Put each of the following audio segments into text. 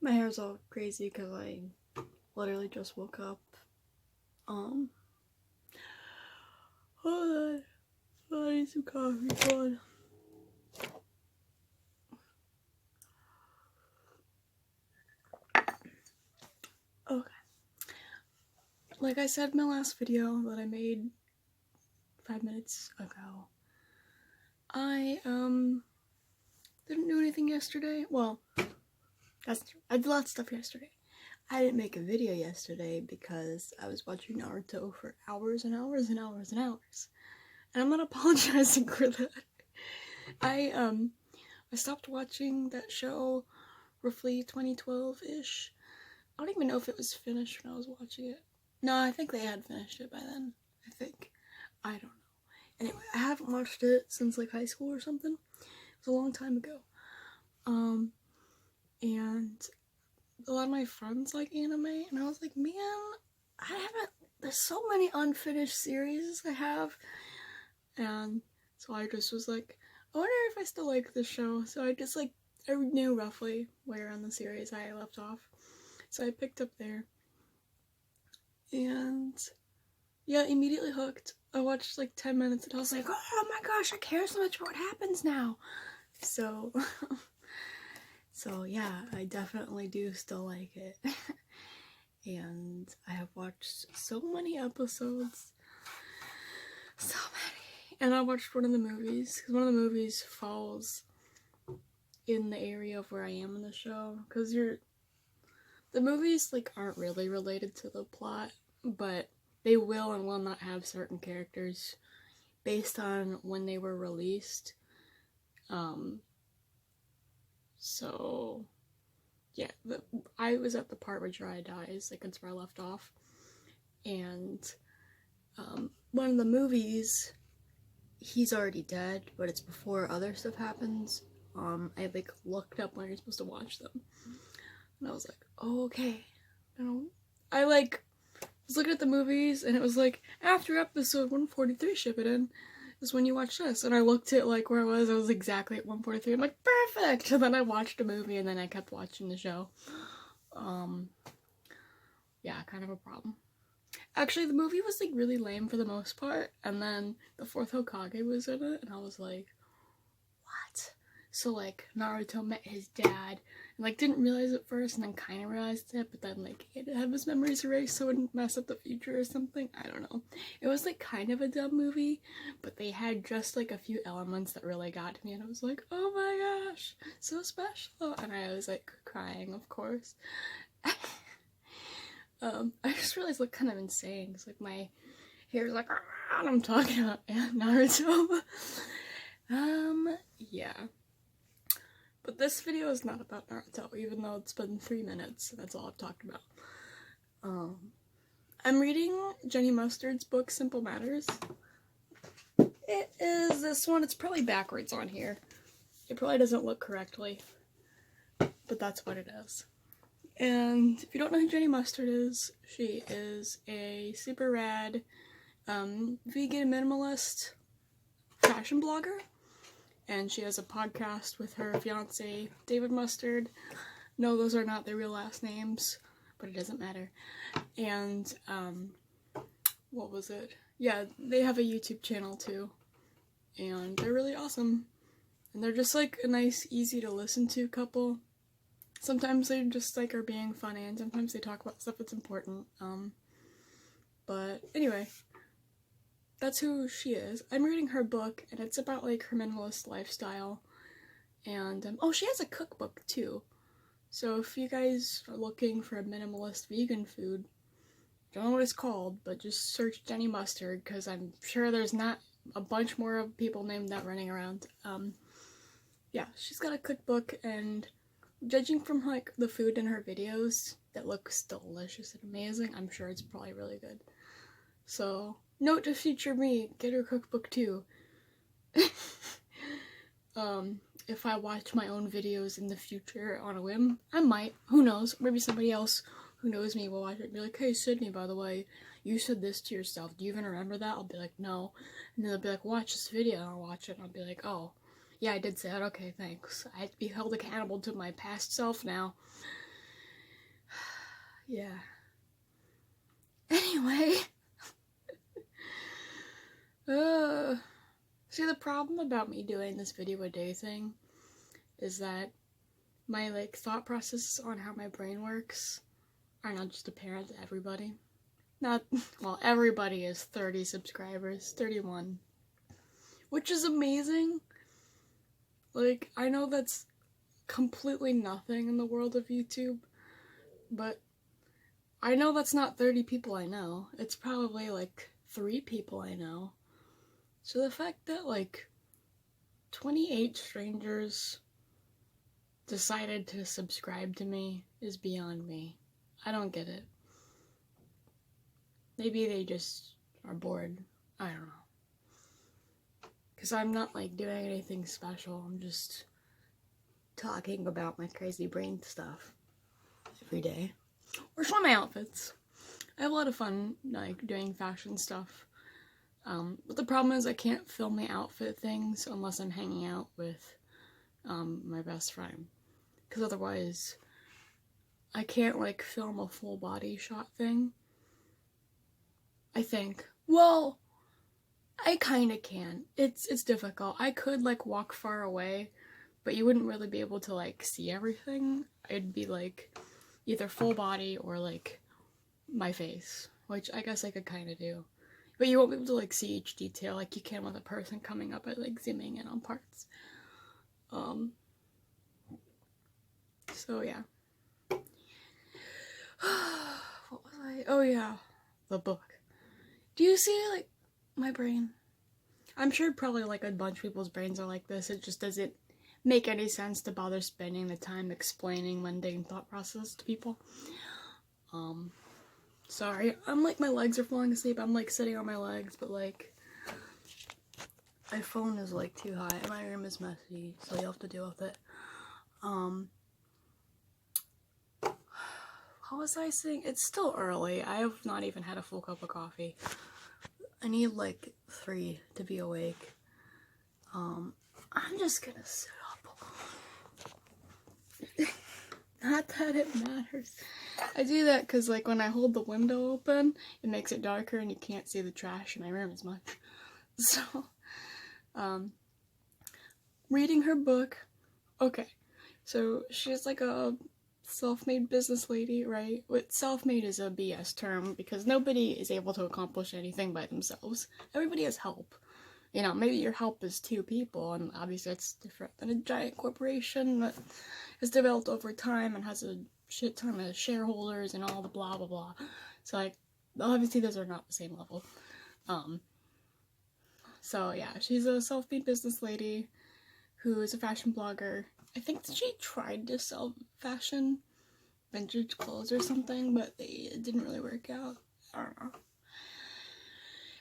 My hair's all crazy because I literally just woke up. Hold on. I need some coffee. Hold on. Okay. Like I said in my last video that I made 5 minutes ago, I didn't do anything yesterday. Well, I did lots of stuff yesterday. I didn't make a video yesterday because I was watching Naruto for hours and hours and hours and hours. And I'm not apologizing for that. I stopped watching that show roughly 2012-ish. I don't even know if it was finished when I was watching it. No, I think they had finished it by then. I think. I don't know. Anyway, I haven't watched it since like high school or something. It was a long time ago. And a lot of my friends like anime, and I was like, man, there's so many unfinished series I have. And so I just was like, I wonder if I still like this show. So I knew roughly where on the series I left off. So I picked up there. And yeah, immediately hooked. I watched like 10 minutes and I was like, oh my gosh, I care so much what happens now. So, yeah, I definitely do still like it. And I have watched so many episodes. So many. And I watched one of the movies, because one of the movies falls in the area of where I am in the show. Because the movies like aren't really related to the plot, but they will and will not have certain characters based on when they were released. So yeah, I was at the part where Jiraiya dies, like that's where I left off. And one of the movies, he's already dead, but it's before other stuff happens. I like looked up when you're supposed to watch them, and I was like, oh, okay. I like was looking at the movies, and it was like after episode 143 Shippuden is when you watch this, and I looked at like where I was exactly at 143. I'm like, perfect. And then I watched a movie, and then I kept watching the show. Yeah, kind of a problem. Actually, the movie was like really lame for the most part, and then the fourth Hokage was in it, and I was like, what? So like Naruto met his dad, and like didn't realize it first, and then kind of realized it, but then like he had to have his memories erased so it wouldn't mess up the future or something. I don't know. It was like kind of a dumb movie, but they had just like a few elements that really got to me, and I was like, oh my gosh, so special, and I was like crying, of course. I just realized I look kind of insane, because like my hair's like, and I'm talking about Naruto. Yeah. But this video is not about Naruto, even though it's been 3 minutes, and that's all I've talked about. I'm reading Jenny Mustard's book, Simple Matters. It is this one. It's probably backwards on here. It probably doesn't look correctly, but that's what it is. And if you don't know who Jenny Mustard is, she is a super rad vegan minimalist fashion blogger. And she has a podcast with her fiance, David Mustard. No, those are not their real last names, but it doesn't matter. And, what was it? Yeah, they have a YouTube channel too. And they're really awesome. And they're just like a nice, easy to listen to couple. Sometimes they just like are being funny, and sometimes they talk about stuff that's important. But anyway, that's who she is. I'm reading her book, and it's about like her minimalist lifestyle. And oh, she has a cookbook too. So if you guys are looking for a minimalist vegan food, don't know what it's called, but just search Jenny Mustard, because I'm sure there's not a bunch more of people named that running around. Yeah, she's got a cookbook, and judging from like the food in her videos, that looks delicious and amazing. I'm sure it's probably really good. So note to future me, get her cookbook too. If I watch my own videos in the future on a whim, I might. Who knows? Maybe somebody else who knows me will watch it and be like, hey, Sydney, by the way, you said this to yourself. Do you even remember that? I'll be like, no. And then they'll be like, watch this video, and I'll watch it, and I'll be like, oh, yeah, I did say that. Okay, thanks. I have to be held accountable to my past self now. Yeah. Anyway. See, the problem about me doing this video a day thing is that my, like, thought process on how my brain works are not just apparent to everybody. Not, well, everybody is 30 subscribers, 31. Which is amazing. Like, I know that's completely nothing in the world of YouTube, but I know that's not 30 people I know. It's probably, like, 3 people I know. So the fact that, like, 28 strangers decided to subscribe to me is beyond me. I don't get it. Maybe they just are bored. I don't know. Because I'm not, like, doing anything special. I'm just talking about my crazy brain stuff every day. Or show my outfits. I have a lot of fun, like, doing fashion stuff. But the problem is I can't film my outfit things unless I'm hanging out with my best friend. Because otherwise, I can't, like, film a full body shot thing. I think. Well, I kind of can. It's difficult. I could, like, walk far away, but you wouldn't really be able to, like, see everything. It'd be, like, either full body or, like, my face, which I guess I could kind of do. But you won't be able to, like, see each detail like you can with a person coming up and, like, zooming in on parts. So, yeah. What was I? Oh, yeah. The book. Do you see, like, my brain? I'm sure probably, like, a bunch of people's brains are like this. It just doesn't make any sense to bother spending the time explaining mundane thought process to people. Sorry. I'm, like, my legs are falling asleep. I'm, like, sitting on my legs, but, like, my phone is, like, too high. My room is messy, so you'll have to deal with it. What was I saying? It's still early. I have not even had a full cup of coffee. I need, like, 3 to be awake. I'm just gonna sit up. Not that it matters. I do that because, like, when I hold the window open, it makes it darker and you can't see the trash in my room as much. So, reading her book. Okay, so she's, like, a self-made business lady, right? What self-made is a BS term because nobody is able to accomplish anything by themselves. Everybody has help. You know, maybe your help is 2 people, and obviously it's different than a giant corporation that has developed over time and has a shit ton of shareholders and all the blah blah blah. So, like, obviously those are not the same level. So yeah, she's a self-made business lady who is a fashion blogger. I think she tried to sell fashion, vintage clothes or something, but it didn't really work out. I don't know.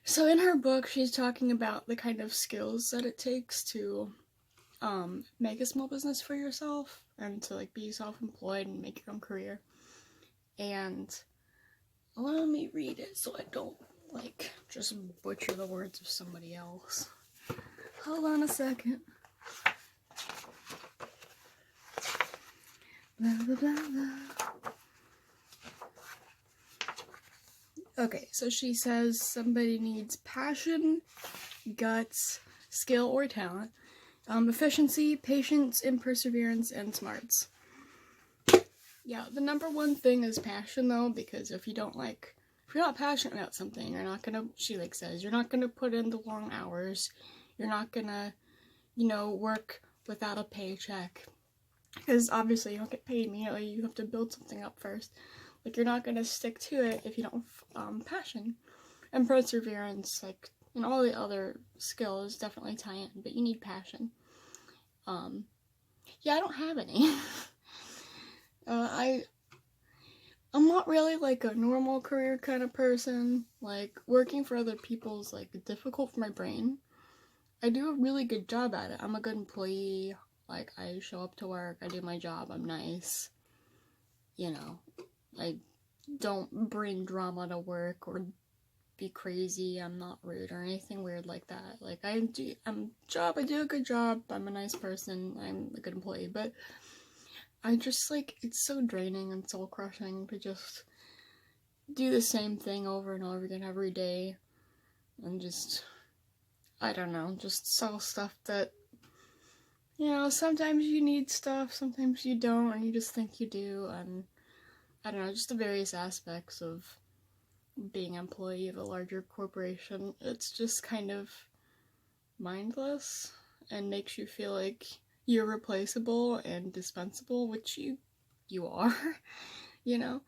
So in her book, she's talking about the kind of skills that it takes to make a small business for yourself and to, like, be self-employed and make your own career. And let me read it so I don't, like, just butcher the words of somebody else. Hold on a second. Blah, blah, blah, blah. Okay, so she says somebody needs passion, guts, skill or talent, efficiency, patience, and perseverance, and smarts. Yeah, the number one thing is passion, though, because if you're not passionate about something, you're not gonna, she, like, says, you're not gonna put in the long hours, you're not gonna, you know, work without a paycheck, because obviously you don't get paid immediately, you have to build something up first. Like, you're not gonna stick to it if you don't have passion. And perseverance, like, and all the other skills definitely tie in, but you need passion. Yeah, I don't have any. I'm not really, like, a normal career kind of person. Like, working for other people is, like, difficult for my brain. I do a really good job at it. I'm a good employee. Like, I show up to work, I do my job, I'm nice. You know, I don't bring drama to work or be crazy, I'm not rude or anything weird like that. Like, I do a good job, I'm a nice person, I'm a good employee, but I just, like, it's so draining and soul crushing to just do the same thing over and over again every day and just, I don't know, just sell stuff that, you know, sometimes you need stuff, sometimes you don't, and you just think you do, and I don't know, just the various aspects of being an employee of a larger corporation. It's just kind of mindless and makes you feel like you're replaceable and dispensable, which you are, you know?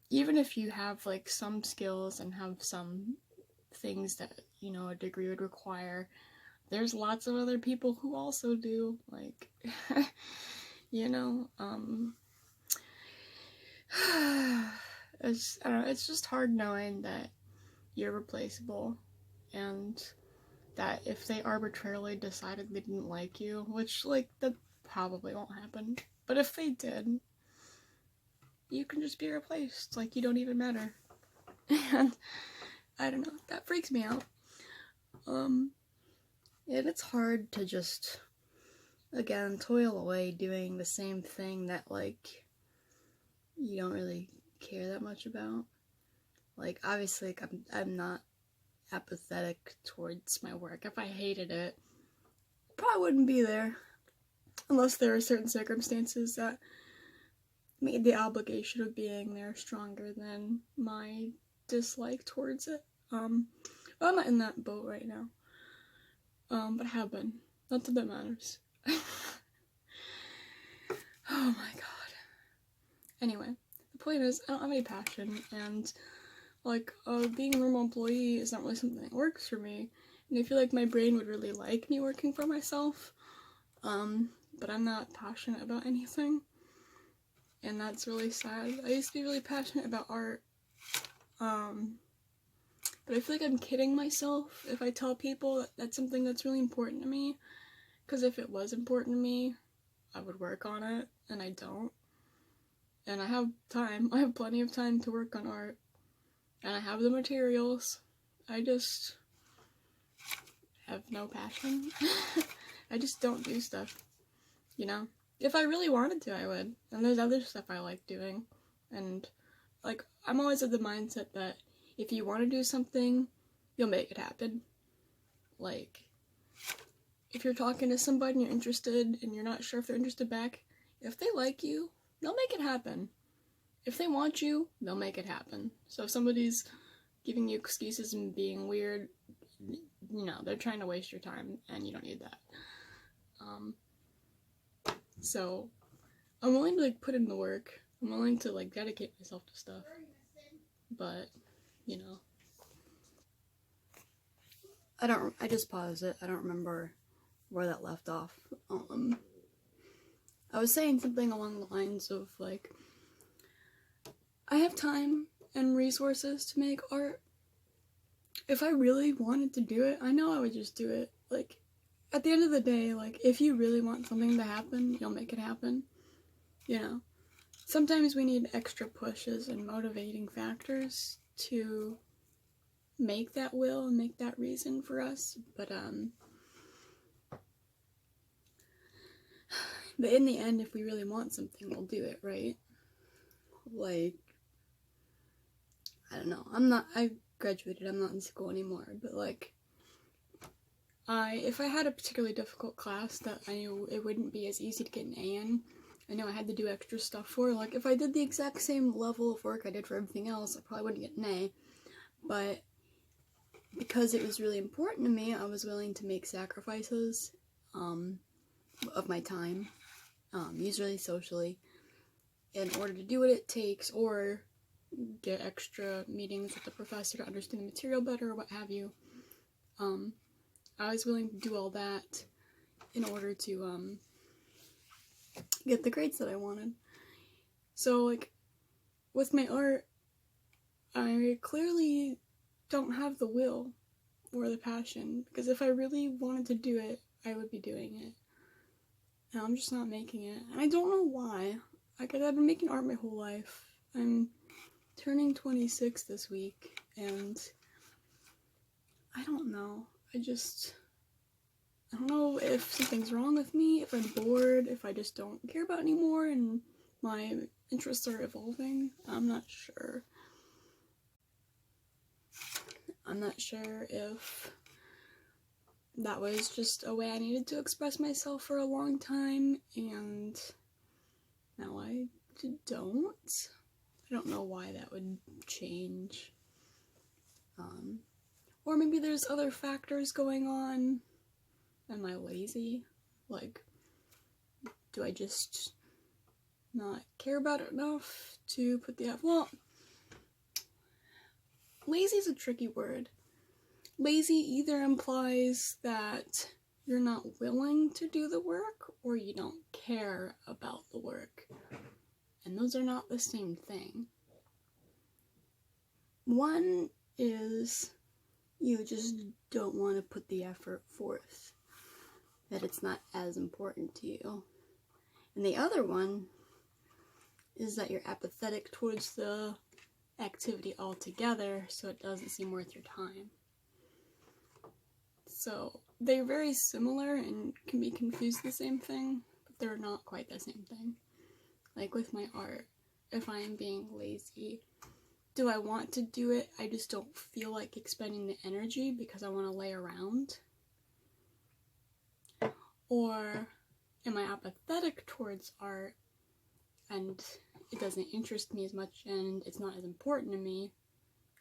Even if you have, like, some skills and have some things that, you know, a degree would require, there's lots of other people who also do, like, you know, I don't know, it's just hard knowing that you're replaceable, and that if they arbitrarily decided they didn't like you, which, like, that probably won't happen, but if they did, you can just be replaced, like, you don't even matter. And I don't know, that freaks me out. And it's hard to just, again, toil away doing the same thing that, like, you don't really care that much about. Like, obviously, like, I'm not apathetic towards my work. If I hated it, I probably wouldn't be there. Unless there are certain circumstances that made the obligation of being there stronger than my dislike towards it. I'm not in that boat right now. But I have been. Not that that matters. Oh my god. Anyway, the point is, I don't have any passion, and, like, being a normal employee is not really something that works for me, and I feel like my brain would really like me working for myself, but I'm not passionate about anything, and that's really sad. I used to be really passionate about art, but I feel like I'm kidding myself if I tell people that that's something that's really important to me, because if it was important to me, I would work on it, and I don't. And I have time. I have plenty of time to work on art. And I have the materials. I just have no passion. I just don't do stuff, you know? If I really wanted to, I would. And there's other stuff I like doing. And, like, I'm always of the mindset that if you want to do something, you'll make it happen. Like, if you're talking to somebody and you're interested and you're not sure if they're interested back, if they like you, they'll make it happen. If they want you, they'll make it happen. So if somebody's giving you excuses and being weird, you know, they're trying to waste your time, and you don't need that. So I'm willing to, like, put in the work. I'm willing to, like, dedicate myself to stuff. But, you know. I just paused it. I don't remember where that left off. I was saying something along the lines of, like, I have time and resources to make art. If I really wanted to do it, I know I would just do it. Like, at the end of the day, like, if you really want something to happen, you'll make it happen. You know? Sometimes we need extra pushes and motivating factors to make that will and make that reason for us. But in the end, if we really want something, we'll do it, right? Like, I don't know. I graduated, I'm not in school anymore, but, like, if I had a particularly difficult class that I knew it wouldn't be as easy to get an A in, I know I had to do extra stuff for, like, if I did the exact same level of work I did for everything else, I probably wouldn't get an A, but because it was really important to me, I was willing to make sacrifices, of my time, usually socially, in order to do what it takes, or get extra meetings with the professor to understand the material better, or what have you. I was willing to do all that in order to, get the grades that I wanted. So, like, with my art, I clearly don't have the will or the passion, because if I really wanted to do it, I would be doing it. And I'm just not making it. And I don't know why. Like, I've been making art my whole life. I'm turning 26 this week, and I don't know. I don't know if something's wrong with me, if I'm bored, if I just don't care about it anymore, and my interests are evolving. I'm not sure. I'm not sure if that was just a way I needed to express myself for a long time, and now I don't. I don't know why that would change. Or maybe there's other factors going on. Am I lazy? Like, do I just not care about it enough to put the effort? Well, lazy is a tricky word. Lazy either implies that you're not willing to do the work or you don't care about the work. And those are not the same thing. One is you just don't want to put the effort forth, that it's not as important to you. And the other one is that you're apathetic towards the activity altogether, so it doesn't seem worth your time. So they're very similar and can be confused the same thing, but they're not quite the same thing. Like with my art, if I am being lazy, do I want to do it? I just don't feel like expending the energy because I want to lay around. Or am I apathetic towards art and it doesn't interest me as much and it's not as important to me,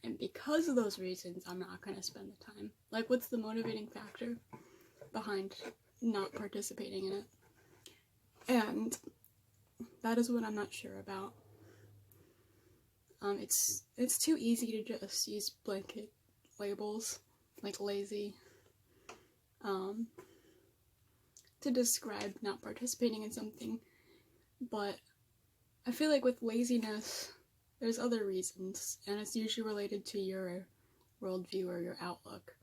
and because of those reasons I'm not going to spend the time? Like, what's the motivating factor behind not participating in it? And that is what I'm not sure about. It's too easy to just use blanket labels like lazy to describe not participating in something, but I feel like with laziness there's other reasons, and it's usually related to your worldview or your outlook.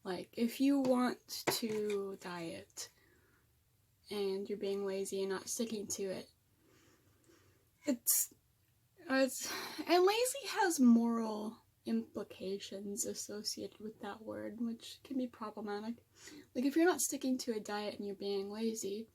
Like, if you want to diet and you're being lazy and not sticking to it, and lazy has moral implications associated with that word, which can be problematic. Like, if you're not sticking to a diet and you're being lazy,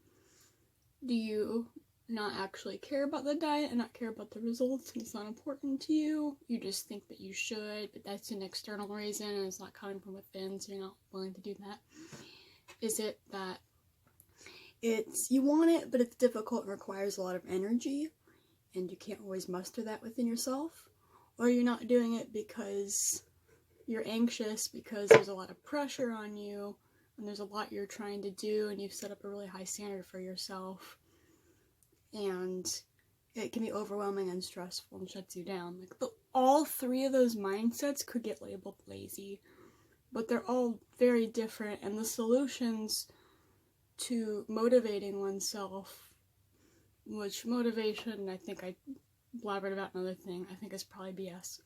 do you not actually care about the diet and not care about the results, and it's not important to you? You just think that you should, but that's an external reason and it's not coming from within, so you're not willing to do that? Is it that you want it, but it's difficult and requires a lot of energy, and you can't always muster that within yourself? Or you're not doing it because you're anxious, because there's a lot of pressure on you, and there's a lot you're trying to do, and you've set up a really high standard for yourself, and it can be overwhelming and stressful and shuts you down. Like, all three of those mindsets could get labeled lazy, but they're all very different, and the solutions to motivating oneself, which motivation, I think I blabbered about another thing, I think is probably BS,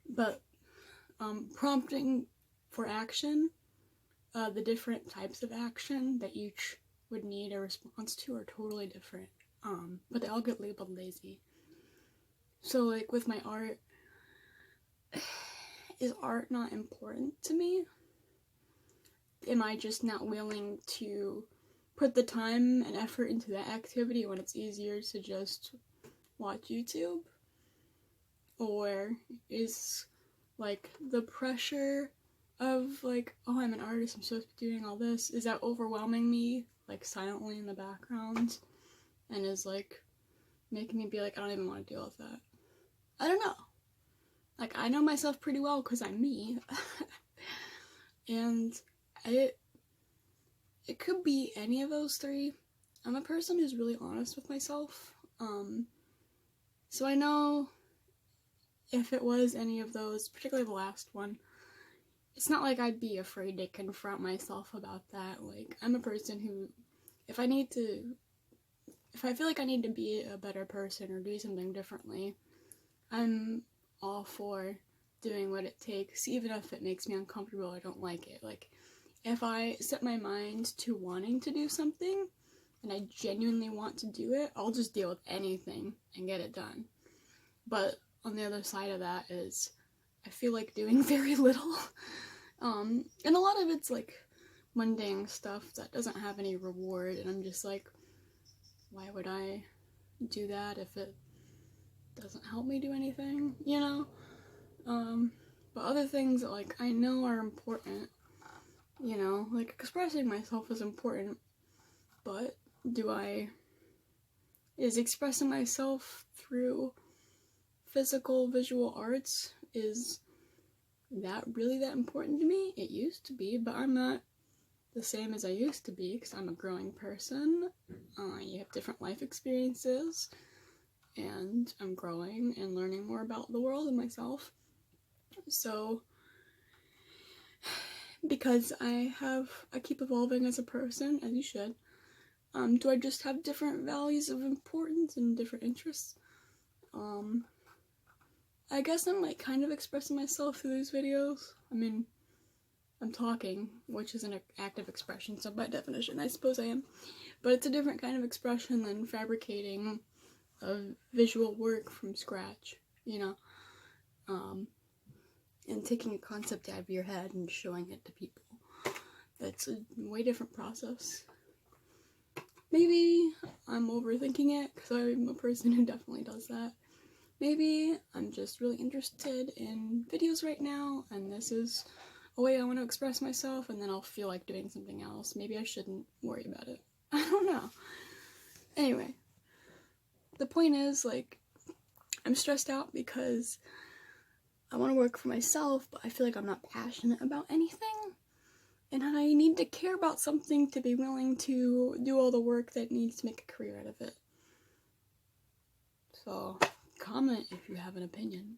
but prompting for action, the different types of action that each would need a response to are totally different, but they all get labeled lazy. So, like, with my art, is art not important to me? Am I just not willing to put the time and effort into that activity when it's easier to just watch YouTube? Or is, like, the pressure of, like, oh, I'm an artist, I'm supposed to be doing all this, is that overwhelming me, like, silently in the background, and is, like, making me be like, I don't even want to deal with that? I don't know. Like, I know myself pretty well because I'm me. And it could be any of those three. I'm a person who's really honest with myself. So I know if it was any of those, particularly the last one, it's not like I'd be afraid to confront myself about that. Like, I'm a person who, if I feel like I need to be a better person or do something differently, I'm all for doing what it takes, even if it makes me uncomfortable or I don't like it. Like, if I set my mind to wanting to do something, and I genuinely want to do it, I'll just deal with anything and get it done. But on the other side of that is, I feel like doing very little. And a lot of it's, like, mundane stuff that doesn't have any reward, and I'm just like, why would I do that if it doesn't help me do anything, you know? But other things that, like, I know are important, you know, like, expressing myself is important, but is expressing myself through physical visual arts, is that really that important to me? It used to be, but I'm not the same as I used to be, because I'm a growing person. You have different life experiences, and I'm growing and learning more about the world and myself. So, because I keep evolving as a person, as you should, do I just have different values of importance and different interests? I guess I'm, like, kind of expressing myself through these videos. I mean, I'm talking, which is an active expression, so by definition, I suppose I am. But it's a different kind of expression than fabricating a visual work from scratch, you know? And taking a concept out of your head and showing it to people. That's a way different process. Maybe I'm overthinking it, because I'm a person who definitely does that. Maybe I'm just really interested in videos right now, and this is a way I want to express myself, and then I'll feel like doing something else. Maybe I shouldn't worry about it. I don't know. Anyway, the point is, like, I'm stressed out because I want to work for myself, but I feel like I'm not passionate about anything, and I need to care about something to be willing to do all the work that needs to make a career out of it. So, comment if you have an opinion.